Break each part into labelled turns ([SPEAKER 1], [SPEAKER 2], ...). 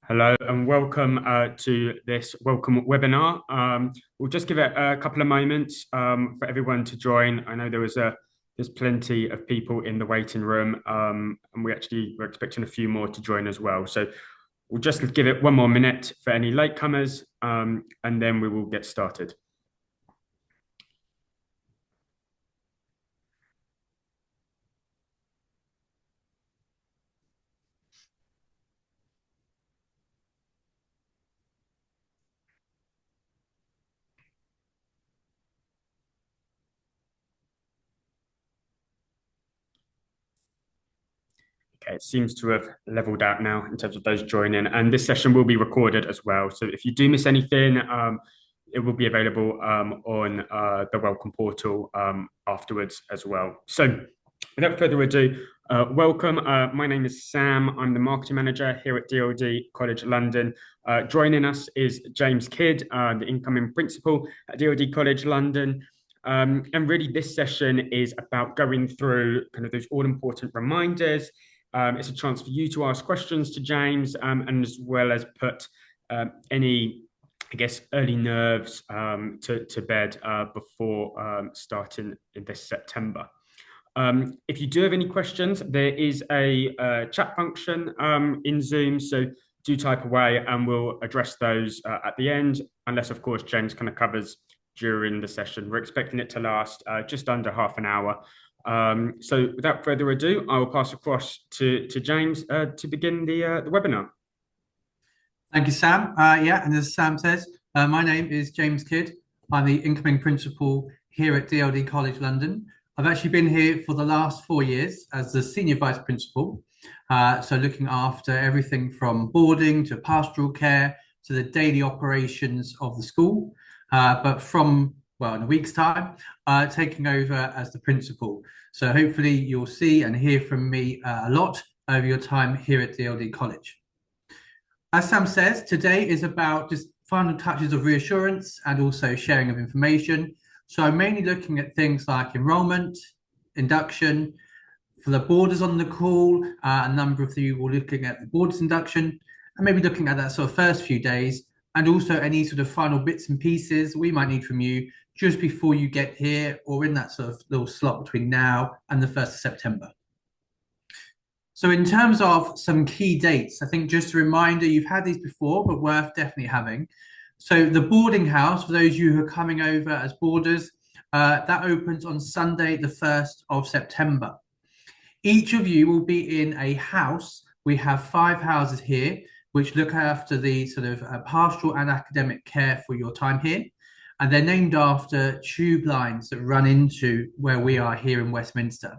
[SPEAKER 1] Hello and welcome to this welcome webinar. We'll just give it a couple of moments for everyone to join. I know there's plenty of people in the waiting room, and we're expecting a few more to join as well. So we'll just give it one more minute for any latecomers, and then we will get started. Okay, it seems to have leveled out now in terms of those joining, and this session will be recorded as well. So if you do miss anything, it will be available on the welcome portal afterwards as well. So without further ado, welcome. My name is Sam. I'm the marketing manager here at DLD College London. Joining us is James Kidd, the incoming principal at DLD College London. And really, this session is about going through kind of those all-important reminders. It's a chance for you to ask questions to James, and as well as put any, I guess, early nerves to bed before starting in this September. If you do have any questions, there is a chat function in Zoom, so do type away and we'll address those at the end, unless, of course, James kind of covers during the session. We're expecting it to last just under half an hour. So without further ado, I will pass across to James to begin the webinar.
[SPEAKER 2] Thank you, Sam. And as Sam says, my name is James Kidd. I'm the incoming principal here at DLD College London. I've actually been here for the last 4 years as the senior vice principal, so looking after everything from boarding to pastoral care to the daily operations of the school. But from, well, in a week's time, taking over as the principal. So hopefully you'll see and hear from me a lot over your time here at DLD College. As Sam says, today is about just final touches of reassurance and also sharing of information. So I'm mainly looking at things like enrolment, induction. For the boarders on the call, a number of you will be looking at the boarders induction and maybe looking at that sort of first few days, and also any sort of final bits and pieces we might need from you just before you get here or in that sort of little slot between now and the 1st of September. So in terms of some key dates, I think just a reminder, you've had these before, but worth definitely having. So the boarding house, for those of you who are coming over as boarders, that opens on Sunday, the 1st of September. Each of you will be in a house. We have 5 houses here, which look after the sort of pastoral and academic care for your time here. And they're named after tube lines that run into where we are here in Westminster.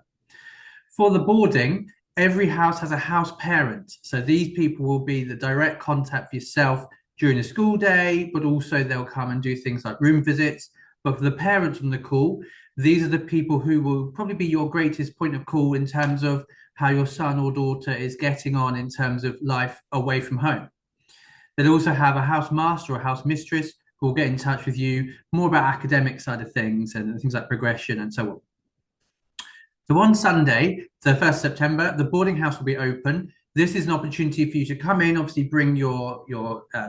[SPEAKER 2] For the boarding, every house has a house parent. So these people will be the direct contact for yourself during the school day, but also they'll come and do things like room visits. But for the parents on the call, these are the people who will probably be your greatest point of call in terms of how your son or daughter is getting on in terms of life away from home. They'll also have a house master or house mistress who will get in touch with you more about academic side of things and things like progression and so on. So on Sunday, the 1st of September, the boarding house will be open. This is an opportunity for you to come in, obviously bring your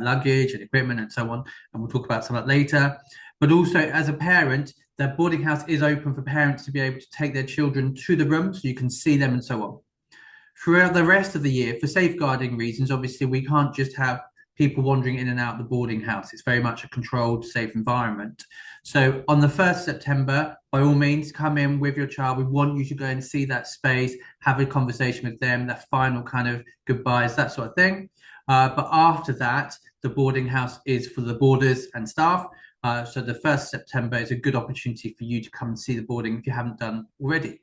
[SPEAKER 2] luggage and equipment and so on, and we'll talk about some of that later. But also as a parent, the boarding house is open for parents to be able to take their children to the room so you can see them and so on. Throughout the rest of the year, for safeguarding reasons, obviously we can't just have people wandering in and out of the boarding house. It's very much a controlled, safe environment. So on the 1st of September, by all means, come in with your child. We want you to go and see that space, have a conversation with them, that final kind of goodbyes, that sort of thing. But after that, the boarding house is for the boarders and staff. So the 1st of September is a good opportunity for you to come and see the boarding if you haven't done already.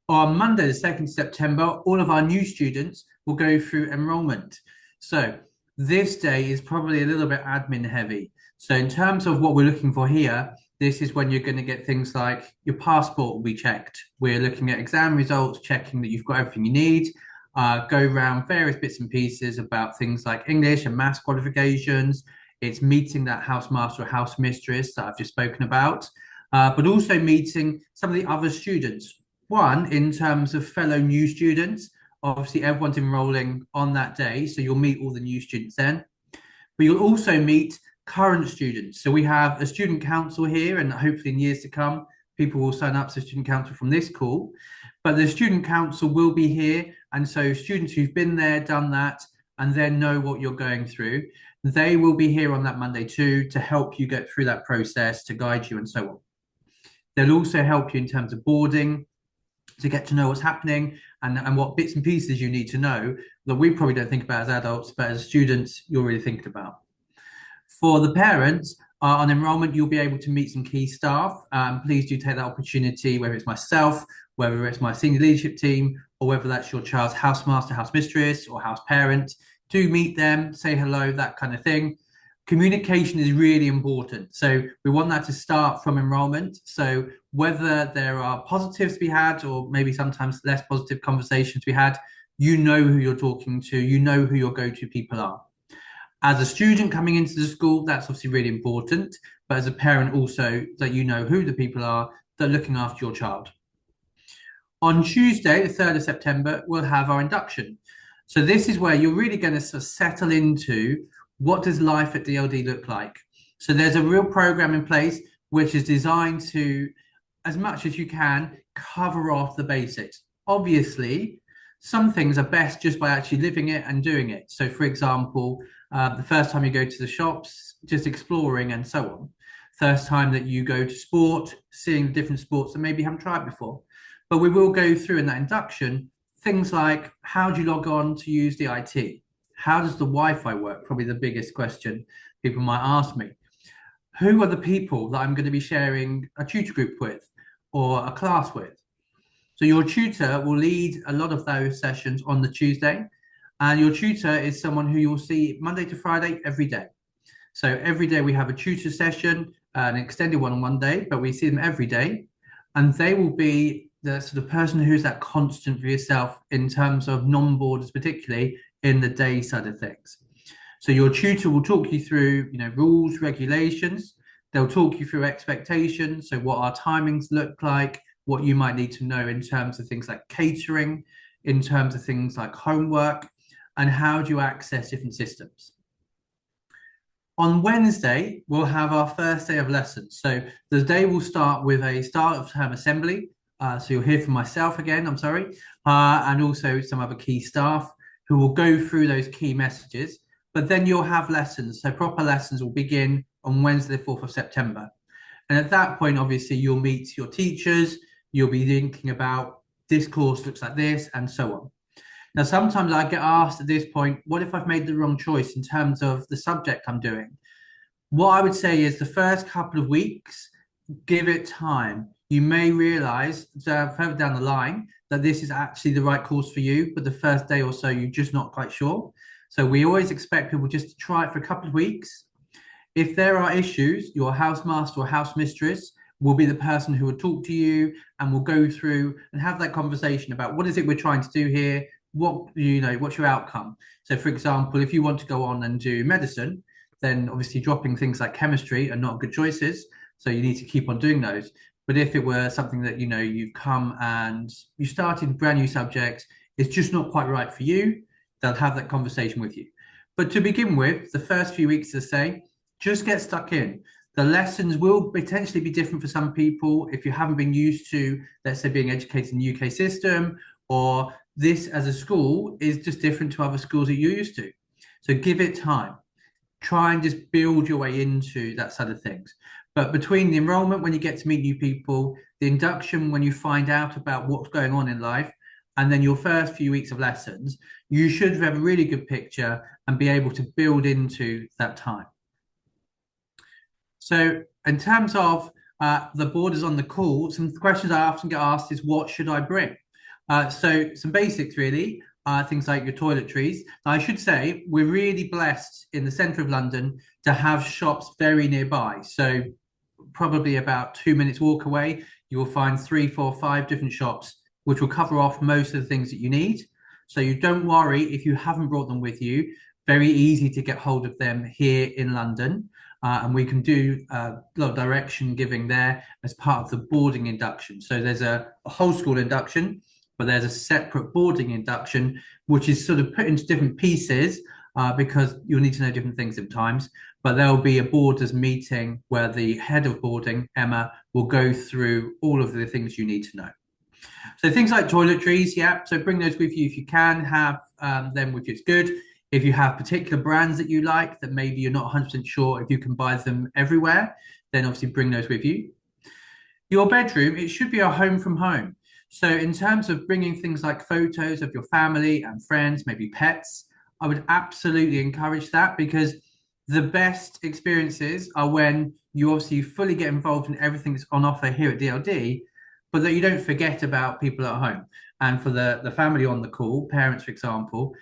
[SPEAKER 2] On Monday, the 2nd of September, all of our new students will go through enrolment. So this day is probably a little bit admin heavy. So in terms of what we're looking for here, this is when you're going to get things like your passport will be checked. We're looking at exam results, checking that you've got everything you need, go around various bits and pieces about things like English and maths qualifications. It's meeting that house master or house mistress that I've just spoken about, but also meeting some of the other students. One, in terms of fellow new students, Obviously, everyone's enrolling on that day, so you'll meet all the new students then. But you'll also meet current students. So we have a student council here, and hopefully in years to come, people will sign up to student council from this call. But the student council will be here, and so students who've been there, done that, and then know what you're going through, they will be here on that Monday too to help you get through that process, to guide you, and so on. They'll also help you in terms of boarding, to get to know what's happening and what bits and pieces you need to know that we probably don't think about as adults, but as students, you're really thinking about. For the parents, on enrolment, you'll be able to meet some key staff. Please do take that opportunity, whether it's myself, whether it's my senior leadership team, or whether that's your child's housemaster, house mistress, or house parent. Do meet them, say hello, that kind of thing. Communication is really important. So we want that to start from enrolment. So whether there are positives to be had or maybe sometimes less positive conversations to be had, you know who you're talking to, you know who your go-to people are. As a student coming into the school, that's obviously really important. But as a parent also, that you know who the people are that are looking after your child. On Tuesday, the 3rd of September, we'll have our induction. So this is where you're really going to sort of settle into what does life at DLD look like. So there's a real program in place which is designed to, as much as you can, cover off the basics. Obviously, some things are best just by actually living it and doing it. So for example, the first time you go to the shops, just exploring and so on. First time that you go to sport, seeing different sports that maybe you haven't tried before. But we will go through in that induction things like, how do you log on to use the IT? How does the Wi-Fi work? Probably the biggest question people might ask me. Who are the people that I'm going to be sharing a tutor group with or a class with? So your tutor will lead a lot of those sessions on the Tuesday, and your tutor is someone who you'll see Monday to Friday every day. So every day we have a tutor session, an extended one on one day, but we see them every day, and they will be the sort of person who's that constant for yourself in terms of non-boarders, particularly in the day side of things. So your tutor will talk you through, rules, regulations. They'll talk you through expectations. So what our timings look like, what you might need to know in terms of things like catering, in terms of things like homework, and how do you access different systems. On Wednesday, we'll have our first day of lessons. So the day will start with a start of term assembly. So you'll hear from myself again, I'm sorry, and also some other key staff who will go through those key messages. But then you'll have lessons. So proper lessons will begin on Wednesday, the 4th of September. And at that point, obviously, you'll meet your teachers. You'll be thinking about this course looks like this and so on. Now, sometimes I get asked at this point, what if I've made the wrong choice in terms of the subject I'm doing? What I would say is the first couple of weeks, give it time. You may realize further down the line that this is actually the right course for you, but the first day or so, you're just not quite sure. So we always expect people just to try it for a couple of weeks. If there are issues, your housemaster or house mistress will be the person who will talk to you and will go through and have that conversation about what is it we're trying to do here, what's your outcome. So for example, if you want to go on and do medicine, then obviously dropping things like chemistry are not good choices. So you need to keep on doing those. But if it were something that, you've come and you started a brand new subject, it's just not quite right for you, they'll have that conversation with you. But to begin with, the first few weeks, as I say, just get stuck in. The lessons will potentially be different for some people if you haven't been used to, let's say, being educated in the UK system, or this as a school is just different to other schools that you're used to. So give it time. Try and just build your way into that side of things. But between the enrollment, when you get to meet new people, the induction, when you find out about what's going on in life, and then your first few weeks of lessons, you should have a really good picture and be able to build into that time. So in terms of the boarders on the call, some questions I often get asked is, what should I bring? So some basics really, things like your toiletries. Now, I should say we're really blessed in the centre of London to have shops very nearby. So probably about 2 minutes walk away, you will find 3, 4, 5 different shops, which will cover off most of the things that you need. So you don't worry if you haven't brought them with you. Very easy to get hold of them here in London. And we can do a lot of direction giving there as part of the boarding induction. So there's a whole school induction, but there's a separate boarding induction, which is sort of put into different pieces because you'll need to know different things sometimes. But there'll be a boarders meeting where the head of boarding, Emma, will go through all of the things you need to know. So things like toiletries, yeah. So bring those with you if you can. Have them with you. It's good. If you have particular brands that you like that maybe you're not 100% sure if you can buy them everywhere, then obviously bring those with you. Your bedroom, it should be a home from home. So in terms of bringing things like photos of your family and friends, maybe pets, I would absolutely encourage that, because the best experiences are when you obviously fully get involved in everything that's on offer here at DLD, but that you don't forget about people at home. And for the family on the call, parents, for example,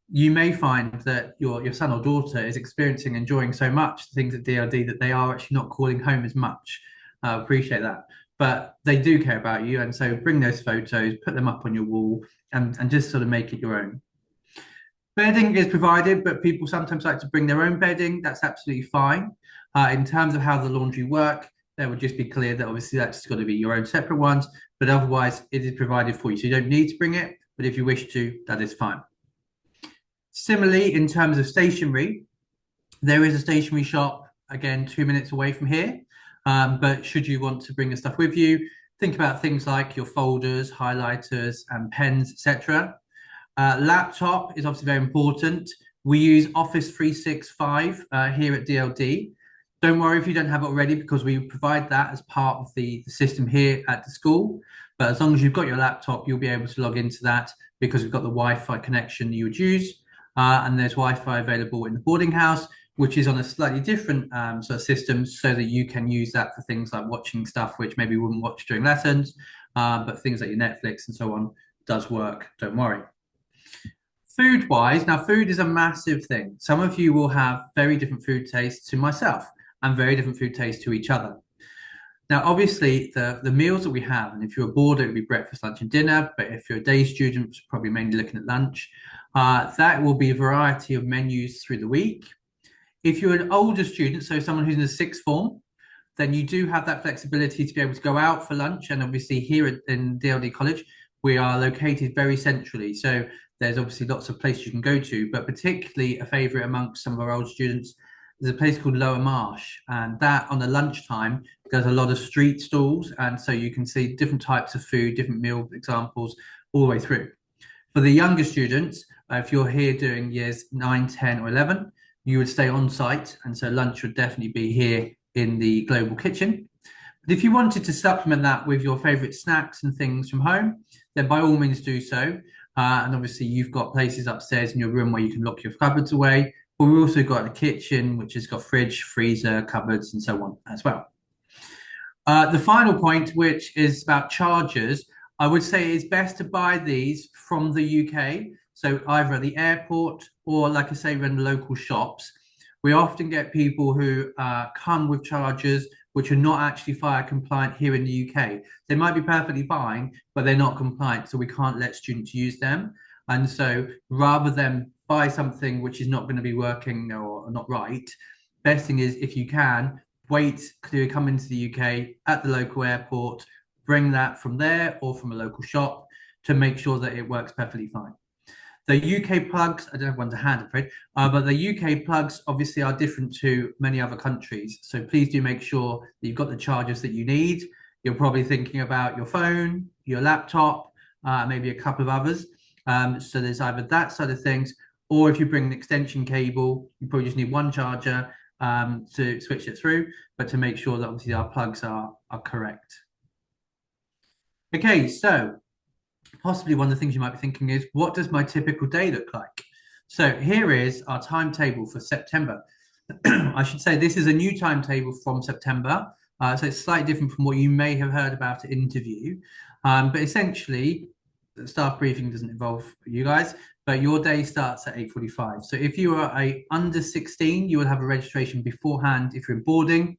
[SPEAKER 2] you may find that your son or daughter is experiencing, enjoying so much things at DLD that they are actually not calling home as much. I appreciate that. But they do care about you. And so bring those photos, put them up on your wall, and just sort of make it your own. Bedding is provided, but people sometimes like to bring their own bedding. That's absolutely fine. In terms of how the laundry work, there would just be clear that obviously that's got to be your own separate ones, but otherwise it is provided for you. So you don't need to bring it, but if you wish to, that is fine. Similarly, in terms of stationery, there is a stationery shop, again, 2 minutes away from here. But should you want to bring the stuff with you, think about things like your folders, highlighters, and pens, etc. Laptop is obviously very important. We use Office 365 here at DLD. Don't worry if you don't have it already, because we provide that as part of the system here at the school. But as long as you've got your laptop, you'll be able to log into that, because we've got the Wi-Fi connection you would use. And there's Wi-Fi available in the boarding house, which is on a slightly different sort of system, so that you can use that for things like watching stuff which maybe you wouldn't watch during lessons, but things like your Netflix and so on does work, don't worry. Food-wise, now food is a massive thing. Some of you will have very different food tastes to myself, and very different food tastes to each other. Now, obviously, the meals that we have, and if you're a boarder, it would be breakfast, lunch, and dinner. But if you're a day student, it's probably mainly looking at lunch. That will be a variety of menus through the week. If you're an older student, so someone who's in the sixth form, then you do have that flexibility to be able to go out for lunch. And obviously here in DLD College, we are located very centrally. So there's obviously lots of places you can go to, but particularly a favourite amongst some of our old students is a place called Lower Marsh. And that on the lunchtime, there's a lot of street stalls. And so you can see different types of food, different meal examples all the way through. For the younger students, if you're here doing years 9, 10 or 11, you would stay on site. And so lunch would definitely be here in the global kitchen. But if you wanted to supplement that with your favorite snacks and things from home, then by all means do so. And obviously you've got places upstairs in your room where you can lock your cupboards away. But we've also got a kitchen, which has got fridge, freezer, cupboards, and so on as well. The final point, which is about chargers, I would say it's best to buy these from the UK. So either at the airport or, like I say, in the local shops. We often get people who come with chargers which are not actually fire compliant here in the UK. They might be perfectly fine, but they're not compliant, so we can't let students use them. And so rather than buy something which is not going to be working or not right, best thing is, if you can, wait to come into the UK at the local airport, bring that from there or from a local shop to make sure that it works perfectly fine. The UK plugs, I don't have one to hand, I'm afraid, but the UK plugs obviously are different to many other countries. So please do make sure that you've got the chargers that you need. You're probably thinking about your phone, your laptop, maybe a couple of others. So there's either that side of things, or if you bring an extension cable, you probably just need one charger to switch it through, but to make sure that obviously our plugs are correct. Okay, so possibly one of the things you might be thinking is, what does my typical day look like? So here is our timetable for September. I should say this is a new timetable from September. So it's slightly different from what you may have heard about at interview. But essentially, the staff briefing doesn't involve you guys, but your day starts at 8:45. So if you are under 16, you will have a registration beforehand if you're in boarding.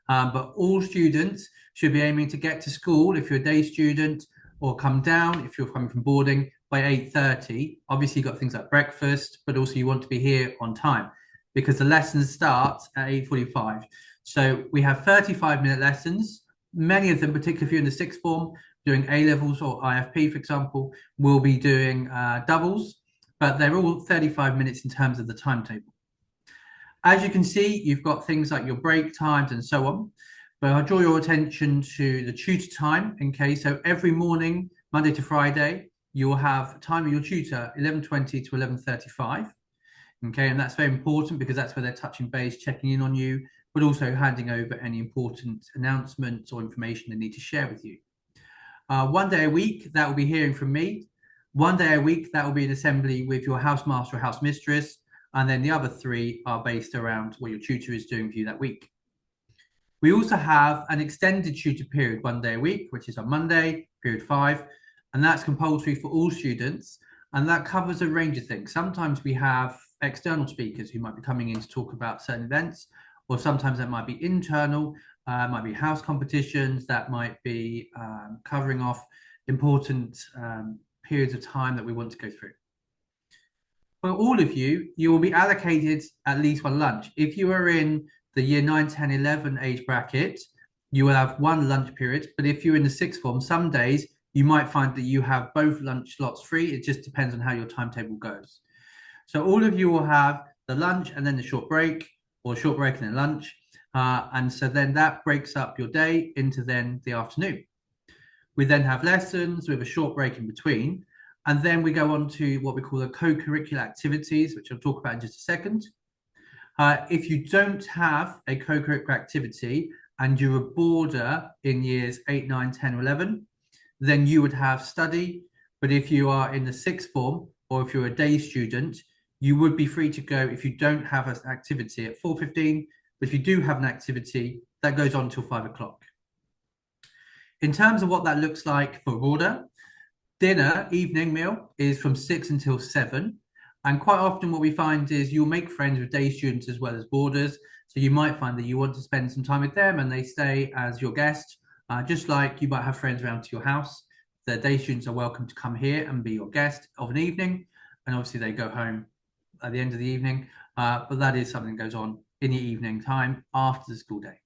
[SPEAKER 2] But all students should be aiming to get to school if you're a day student, or come down if you're coming from boarding by 8:30. Obviously, you've got things like breakfast, but also you want to be here on time because the lessons start at 8:45. So we have 35-minute lessons, many of them, particularly if you're in the sixth form, doing A-levels or IFP, for example, will be doing doubles, but they're all 35 minutes in terms of the timetable. As you can see, you've got things like your break times and so on, but I'll draw your attention to the tutor time in case. So every morning, Monday to Friday, you will have time with your tutor, 11:20 to 11:35. Okay, and that's very important because that's where they're touching base, checking in on you, but also handing over any important announcements or information they need to share with you. One day a week, that will be hearing from me. One day a week, that will be an assembly with your housemaster or house mistress. And then the other 3 are based around what your tutor is doing for you that week. We also have an extended tutor period 1 day a week, which is on Monday, period 5, and that's compulsory for all students. And that covers a range of things. Sometimes we have external speakers who might be coming in to talk about certain events, or sometimes that might be internal, might be house competitions, that might be covering off important periods of time that we want to go through. For all of you, you will be allocated at least one lunch. If you are in the year 9, 10, 11 age bracket, you will have one lunch period. But if you're in the sixth form, some days you might find that you have both lunch slots free. It just depends on how your timetable goes. So all of you will have the lunch and then the short break, or short break and then lunch. And so then that breaks up your day into then the afternoon. We then have lessons with a short break in between. And then we go on to what we call the co-curricular activities, which I'll talk about in just a second. If you don't have a co-curricular activity and you're a boarder in years 8, 9, 10, or 11, then you would have study. But if you are in the sixth form, or if you're a day student, you would be free to go if you don't have an activity at 4:15. But if you do have an activity, that goes on until 5 o'clock. In terms of what that looks like for a boarder, dinner, evening meal, is from 6 until 7. And quite often what we find is you'll make friends with day students as well as boarders. So you might find that you want to spend some time with them and they stay as your guest, just like you might have friends around to your house. The day students are welcome to come here and be your guest of an evening. And obviously they go home at the end of the evening. But that is something that goes on in the evening time after the school day.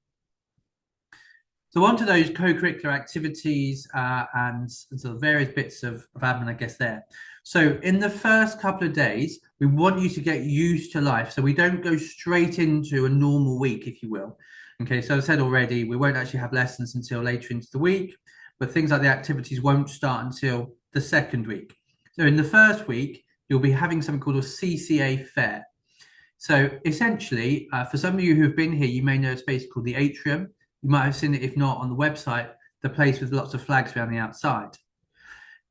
[SPEAKER 2] So on to those co-curricular activities and sort of various bits of admin, I guess, there. So in the first couple of days, we want you to get used to life. So we don't go straight into a normal week, if you will. Okay, so as I said already, we won't actually have lessons until later into the week, but things like the activities won't start until the second week. So in the first week, you'll be having something called a CCA fair. So essentially, for some of you who have been here, you may know a space called the Atrium. You might have seen it, if not on the website, the place with lots of flags around the outside.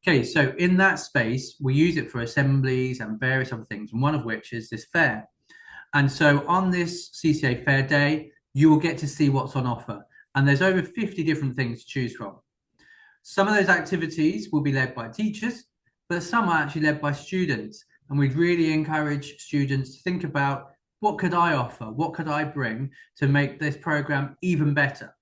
[SPEAKER 2] Okay, so in that space, we use it for assemblies and various other things, and one of which is this fair. And so on this CCA fair day, you will get to see what's on offer. And there's over 50 different things to choose from. Some of those activities will be led by teachers, but some are actually led by students. And we'd really encourage students to think about, what could I offer? What could I bring to make this program even better?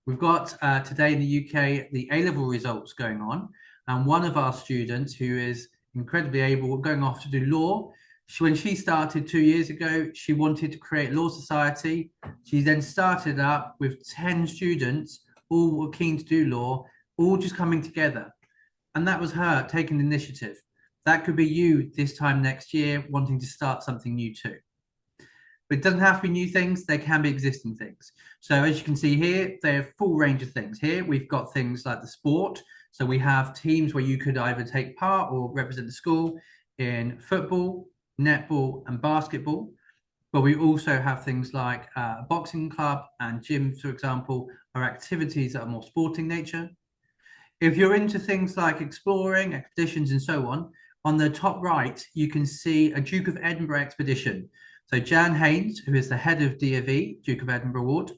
[SPEAKER 2] We've got today in the UK, the A-level results going on. And one of our students who is incredibly able, going off to do law, when she started 2 years ago, she wanted to create a law society. She then started up with 10 students, all were keen to do law, all just coming together. And that was her taking the initiative. That could be you this time next year wanting to start something new too. But it doesn't have to be new things, they can be existing things. So as you can see here, they have a full range of things. Here we've got things like the sport. So we have teams where you could either take part or represent the school in football, netball and basketball. But we also have things like a boxing club and gyms, for example, are activities that are more sporting nature. If you're into things like exploring, expeditions and so on the top right, you can see a Duke of Edinburgh expedition. So Jan Haynes, who is the head of DFE, Duke of Edinburgh Award,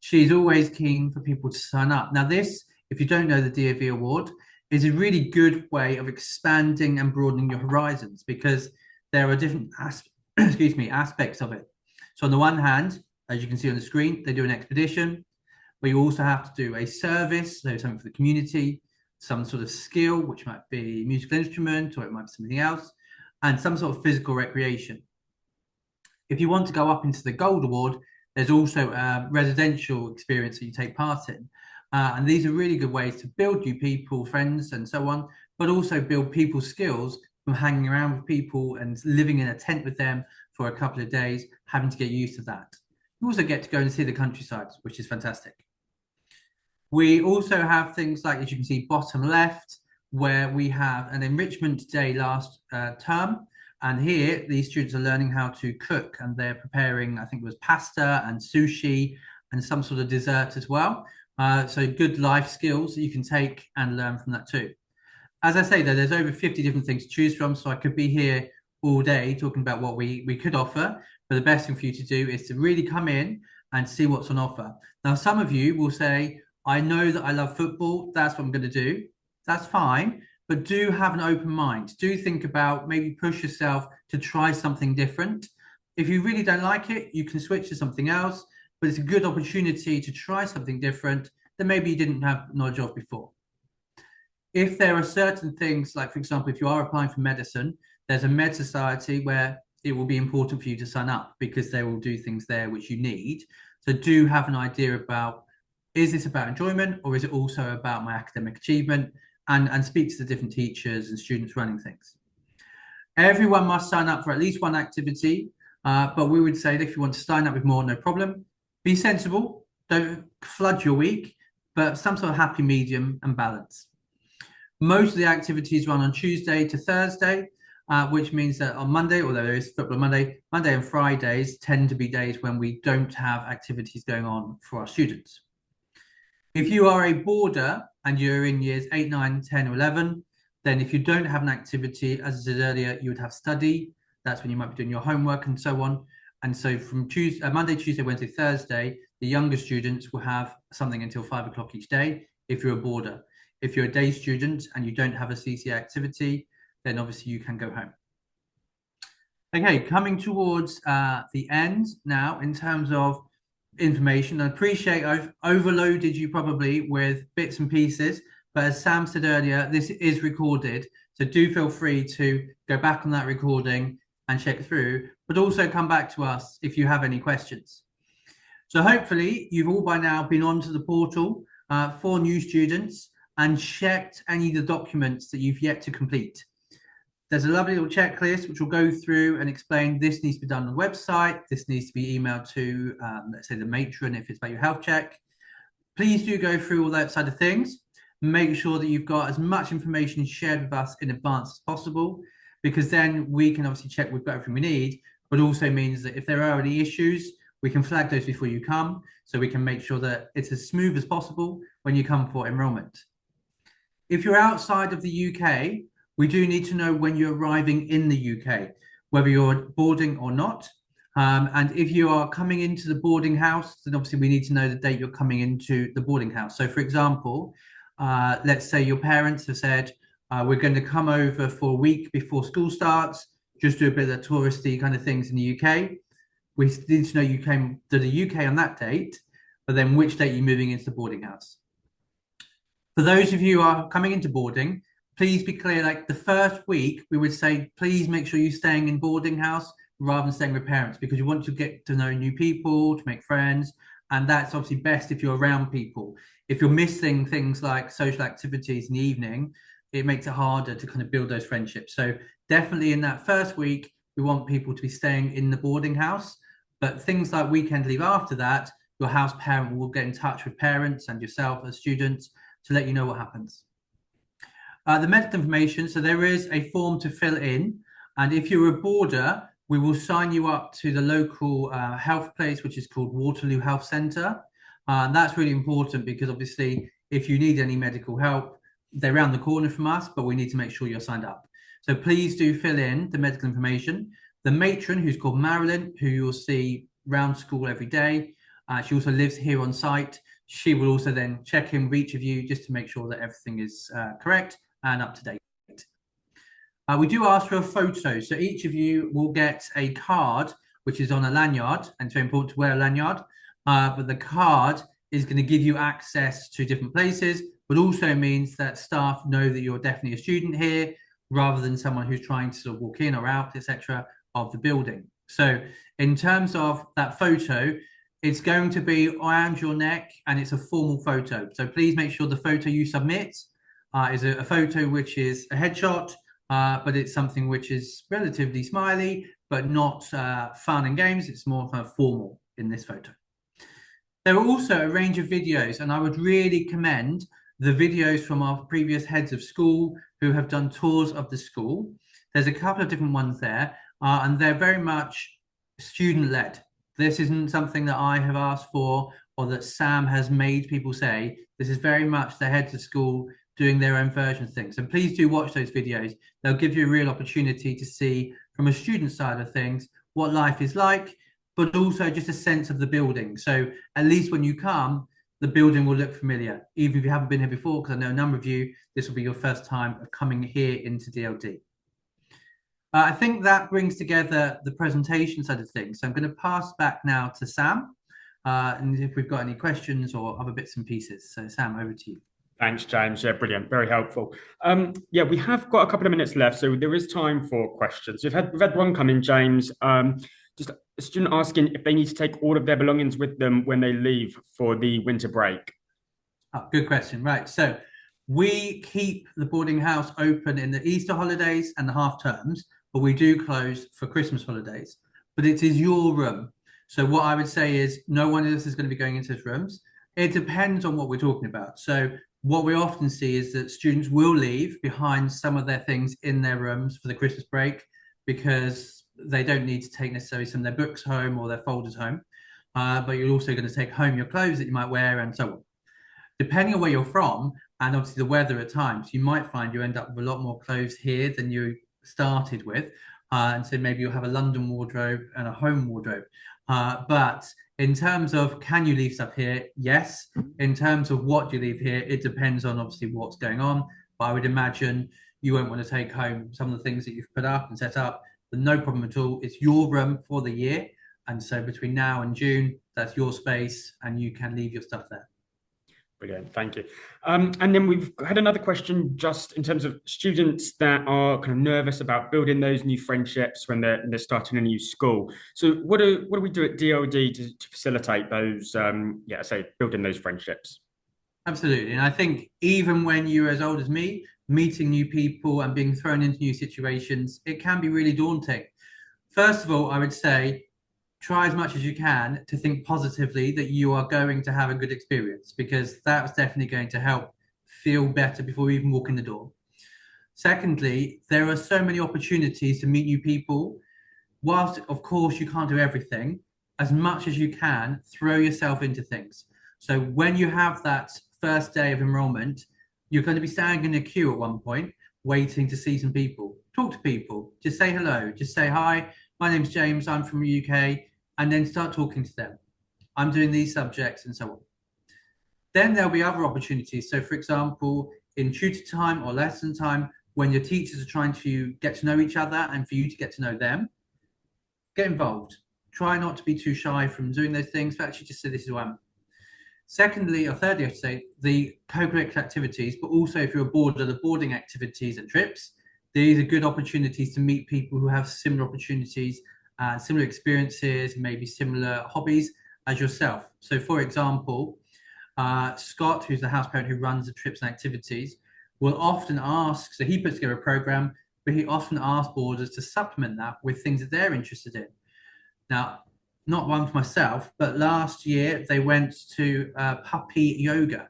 [SPEAKER 2] she's always keen for people to sign up. Now this, if you don't know the DFE Award, is a really good way of expanding and broadening your horizons because there are different aspects of it. So on the one hand, as you can see on the screen, they do an expedition, but you also have to do a service, so something for the community, some sort of skill, which might be a musical instrument or it might be something else, and some sort of physical recreation. If you want to go up into the Gold Award, there's also a residential experience that you take part in. And these are really good ways to build new people, friends, and so on, but also build people skills from hanging around with people and living in a tent with them for a couple of days, having to get used to that. You also get to go and see the countryside, which is fantastic. We also have things like, as you can see, bottom left, where we have an enrichment day last term. And here, these students are learning how to cook, and they're preparing, I think it was pasta and sushi and some sort of dessert as well. So good life skills that you can take and learn from that too. As I say, though, there's over 50 different things to choose from, so I could be here all day talking about what we could offer. But the best thing for you to do is to really come in and see what's on offer. Now, some of you will say, I know that I love football, that's what I'm going to do. That's fine, but do have an open mind. Do think about maybe push yourself to try something different. If you really don't like it, you can switch to something else, but it's a good opportunity to try something different that maybe you didn't have knowledge of before. If there are certain things, like for example, if you are applying for medicine, there's a med society where it will be important for you to sign up because they will do things there which you need. So do have an idea about, is this about enjoyment or is it also about my academic achievement? And speak to the different teachers and students running things. Everyone must sign up for at least one activity, but we would say that if you want to sign up with more, no problem. Be sensible, don't flood your week, but some sort of happy medium and balance. Most of the activities run on Tuesday to Thursday, which means that on Monday, although there is football Monday and Fridays tend to be days when we don't have activities going on for our students. If you are a boarder and you're in years 8, 9, 10, or 11, then if you don't have an activity, as I said earlier, you would have study. That's when you might be doing your homework and so on. And so from Monday, Tuesday, Wednesday, Thursday, the younger students will have something until 5 o'clock each day if you're a boarder. If you're a day student and you don't have a CCA activity, then obviously you can go home. Okay, coming towards the end now in terms of information. I appreciate I've overloaded you probably with bits and pieces, but as Sam said earlier, this is recorded. So do feel free to go back on that recording and check through, but also come back to us if you have any questions. So hopefully you've all by now been onto the portal for new students and checked any of the documents that you've yet to complete. There's a lovely little checklist which will go through and explain this needs to be done on the website. This needs to be emailed to, let's say, the matron if it's about your health check. Please do go through all that side of things. Make sure that you've got as much information shared with us in advance as possible, because then we can obviously check we've got everything we need, but also means that if there are any issues, we can flag those before you come, so we can make sure that it's as smooth as possible when you come for enrolment. If you're outside of the UK, we do need to know when you're arriving in the UK, whether you're boarding or not. And if you are coming into the boarding house, then obviously we need to know the date you're coming into the boarding house. So for example, let's say your parents have said, we're going to come over for a week before school starts, just do a bit of the touristy kind of things in the UK. We need to know you came to the UK on that date, but then which date you're moving into the boarding house. For those of you who are coming into boarding, please be clear, like the first week, we would say, please make sure you're staying in boarding house rather than staying with parents, because you want to get to know new people, to make friends. And that's obviously best if you're around people. If you're missing things like social activities in the evening, it makes it harder to kind of build those friendships. So definitely in that first week, we want people to be staying in the boarding house. But things like weekend leave after that, your house parent will get in touch with parents and yourself as students to let you know what happens. The medical information, so there is a form to fill in, and if you're a boarder, we will sign you up to the local health place, which is called Waterloo Health Centre. And that's really important because obviously if you need any medical help, they're around the corner from us, but we need to make sure you're signed up. So please do fill in the medical information. The matron, who's called Marilyn, who you'll see round school every day, she also lives here on site. She will also then check in with each of you just to make sure that everything is correct and up to date. We do ask for a photo, so each of you will get a card which is on a lanyard, and it's very important to wear a lanyard, but the card is going to give you access to different places, but also means that staff know that you're definitely a student here rather than someone who's trying to sort of walk in or out, etc., of the building. So in terms of that photo, It's going to be around your neck and it's a formal photo. So please make sure the photo you submit is a photo which is a headshot, but it's something which is relatively smiley, but not fun and games. It's more kind of formal in this photo. There are also a range of videos, and I would really commend the videos from our previous heads of school who have done tours of the school. There's a couple of different ones there, and they're very much student-led. This isn't something that I have asked for or that Sam has made people say. This is very much the heads of school doing their own version of things. And please do watch those videos. They'll give you a real opportunity to see from a student side of things what life is like, but also just a sense of the building. So at least when you come, the building will look familiar, even if you haven't been here before, because I know a number of you, this will be your first time of coming here into DLD. I think that brings together the presentation side of things. So I'm going to pass back now to Sam, and if we've got any questions or other bits and pieces. So Sam, over to you.
[SPEAKER 1] Thanks, James. Yeah, brilliant. Very helpful. Yeah, we have got a couple of minutes left, so there is time for questions. We've had one come in, James. Just a student asking if they need to take all of their belongings with them when they leave for the winter break.
[SPEAKER 2] Oh, good question. Right. So we keep the boarding house open in the Easter holidays and the half terms, but we do close for Christmas holidays. But it is your room. So what I would say is no one else is going to be going into those rooms. It depends on what we're talking about. So what we often see is that students will leave behind some of their things in their rooms for the Christmas break because they don't need to take necessarily some of their books home or their folders home. But you're also going to take home your clothes that you might wear and so on. Depending on where you're from and obviously the weather at times, you might find you end up with a lot more clothes here than you started with. And so maybe you'll have a London wardrobe and a home wardrobe. But in terms of can you leave stuff here? Yes. In terms of what you leave here, it depends on obviously what's going on. But I would imagine you won't want to take home some of the things that you've put up and set up. But no problem at all. It's your room for the year. And so between now and June, that's your space and you can leave your stuff there.
[SPEAKER 1] Brilliant, thank you. And then we've had another question just in terms of students that are kind of nervous about building those new friendships when they're starting a new school. So what do we do at DLD to facilitate those, building those friendships?
[SPEAKER 2] Absolutely. And I think even when you're as old as me, meeting new people and being thrown into new situations, it can be really daunting. First of all, I would say try as much as you can to think positively that you are going to have a good experience, because that's definitely going to help feel better before you even walk in the door. Secondly, there are so many opportunities to meet new people. Whilst, of course, you can't do everything, as much as you can, throw yourself into things. So when you have that first day of enrollment, you're going to be standing in a queue at one point, waiting to see some people. Talk to people, just say hello, just say, hi, my name's James, I'm from the UK, and then start talking to them. I'm doing these subjects and so on. Then there'll be other opportunities. So for example, in tutor time or lesson time, when your teachers are trying to get to know each other and for you to get to know them, get involved. Try not to be too shy from doing those things, but actually just say this is what I'm. Secondly, or thirdly, I should say, the co-curricular activities, but also if you're aboard the boarding activities and trips, these are good opportunities to meet people who have similar opportunities, similar experiences, maybe similar hobbies as yourself. So for example, Scott, who's the house parent who runs the trips and activities, will often ask, so he puts together a program, but he often asks boarders to supplement that with things that they're interested in. Now, not one for myself, but last year they went to puppy yoga.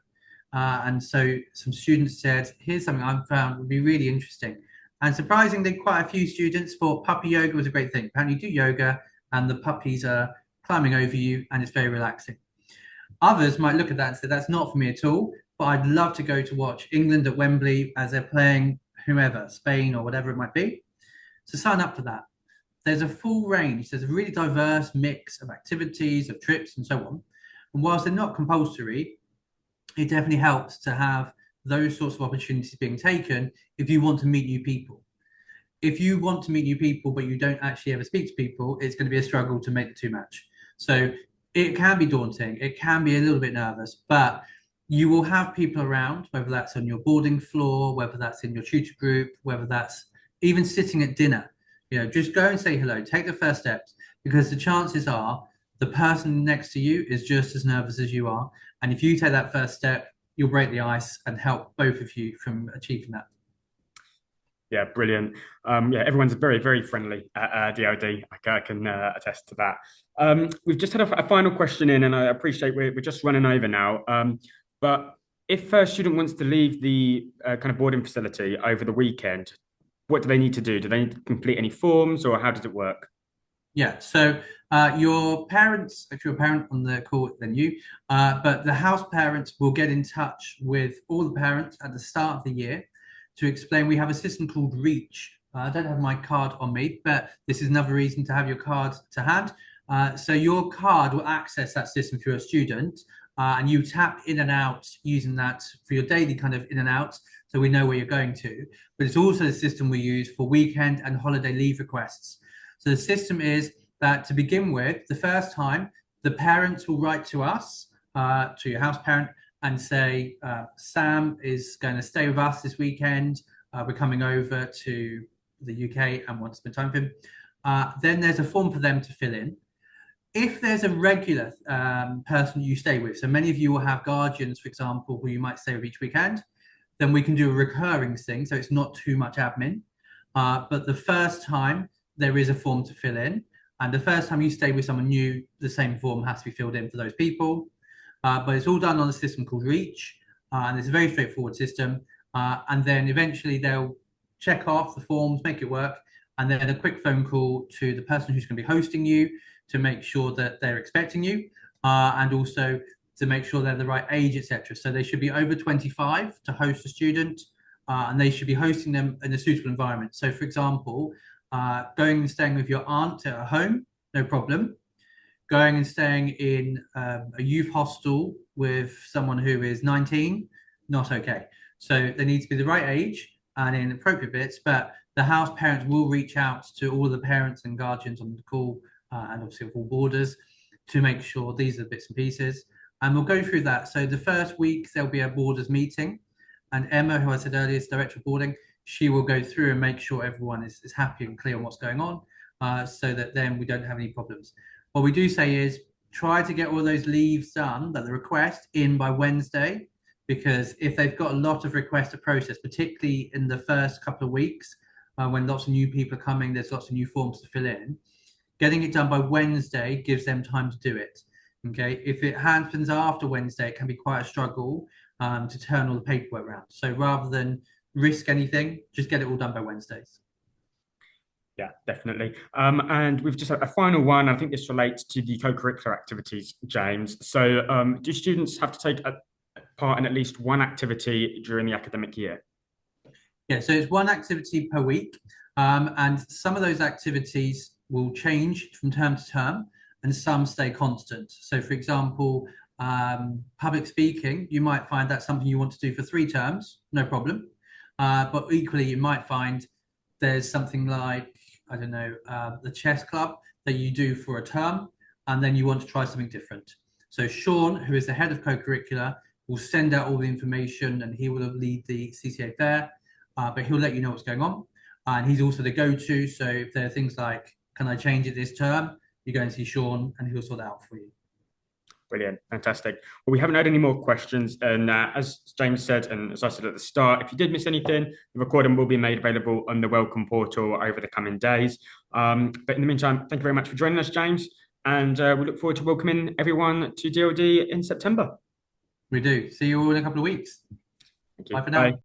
[SPEAKER 2] And so some students said, here's something I've found would be really interesting. And surprisingly, quite a few students thought puppy yoga was a great thing. Apparently you do yoga and the puppies are climbing over you and it's very relaxing. Others might look at that and say, that's not for me at all, but I'd love to go to watch England at Wembley as they're playing whoever, Spain or whatever it might be. So sign up for that. There's a full range. There's a really diverse mix of activities, of trips, and so on. And whilst they're not compulsory, it definitely helps to have those sorts of opportunities being taken if you want to meet new people. If you want to meet new people, but you don't actually ever speak to people, it's going to be a struggle to make the two match. So it can be daunting. It can be a little bit nervous, but you will have people around, whether that's on your boarding floor, whether that's in your tutor group, whether that's even sitting at dinner. You know, just go and say hello, take the first steps, because the chances are the person next to you is just as nervous as you are. And if you take that first step, you'll break the ice and help both of you from achieving that.
[SPEAKER 1] Yeah, brilliant. Yeah, everyone's very, very friendly at DLD. I can attest to that. We've just had a final question in, and I appreciate we're just running over now. But if a student wants to leave the kind of boarding facility over the weekend, what do they need to do? Do they need to complete any forms, or how does it work?
[SPEAKER 2] Yeah, so your parents, if you're a parent on the call, then you, but the house parents will get in touch with all the parents at the start of the year to explain we have a system called Reach. I don't have my card on me, but this is another reason to have your card to hand. So your card will access that system if you're a student, and you tap in and out using that for your daily kind of in and out, so we know where you're going to. But it's also the system we use for weekend and holiday leave requests. So the system is that to begin with, the first time, the parents will write to us, to your house parent, and say, Sam is going to stay with us this weekend. We're coming over to the UK and want to spend time with him. Then there's a form for them to fill in. If there's a regular person you stay with, so many of you will have guardians, for example, who you might stay with each weekend, then we can do a recurring thing, so it's not too much admin. But the first time, there is a form to fill in. And the first time you stay with someone new, the same form has to be filled in for those people. But it's all done on a system called Reach. And it's a very straightforward system. And then eventually they'll check off the forms, make it work. And then a quick phone call to the person who's going to be hosting you to make sure that they're expecting you. And also to make sure they're the right age, etc. So they should be over 25 to host a student. And they should be hosting them in a suitable environment. So for example, going and staying with your aunt at her home, no problem. Going and staying in a youth hostel with someone who is 19, not okay. So they need to be the right age and in appropriate bits, but the house parents will reach out to all the parents and guardians on the call, and obviously of all borders, to make sure these are the bits and pieces. And we'll go through that. So the first week, there'll be a borders meeting. And Emma, who I said earlier is director of boarding, she will go through and make sure everyone is happy and clear on what's going on, so that then we don't have any problems. What we do say is try to get all those leaves done, that the request in by Wednesday, because if they've got a lot of requests to process, particularly in the first couple of weeks, when lots of new people are coming, there's lots of new forms to fill in. Getting it done by Wednesday gives them time to do it. Okay, if it happens after Wednesday, it can be quite a struggle to turn all the paperwork around. So rather than risk anything, just get it all done by Wednesdays.
[SPEAKER 1] Yeah, definitely. And we've just had a final one. I think this relates to the co-curricular activities, James. So do students have to take a part in at least one activity during the academic year?
[SPEAKER 2] Yeah, so it's one activity per week. And some of those activities will change from term to term and some stay constant. So for example, public speaking, you might find that's something you want to do for 3 terms, no problem. But equally, you might find there's something like, I don't know, the chess club that you do for a term, and then you want to try something different. So Sean, who is the head of co-curricular, will send out all the information and he will lead the CCA there, but he'll let you know what's going on. And he's also the go-to. So if there are things like, can I change it this term? You go and see Sean and he'll sort that out for you.
[SPEAKER 1] Brilliant. Fantastic. Well, we haven't had any more questions. And as James said, and as I said at the start, if you did miss anything, the recording will be made available on the Welcome portal over the coming days. But in the meantime, thank you very much for joining us, James. And we look forward to welcoming everyone to DLD in September.
[SPEAKER 2] We do. See you all in a couple of weeks.
[SPEAKER 1] Thank you.
[SPEAKER 2] Bye for now.
[SPEAKER 1] Bye.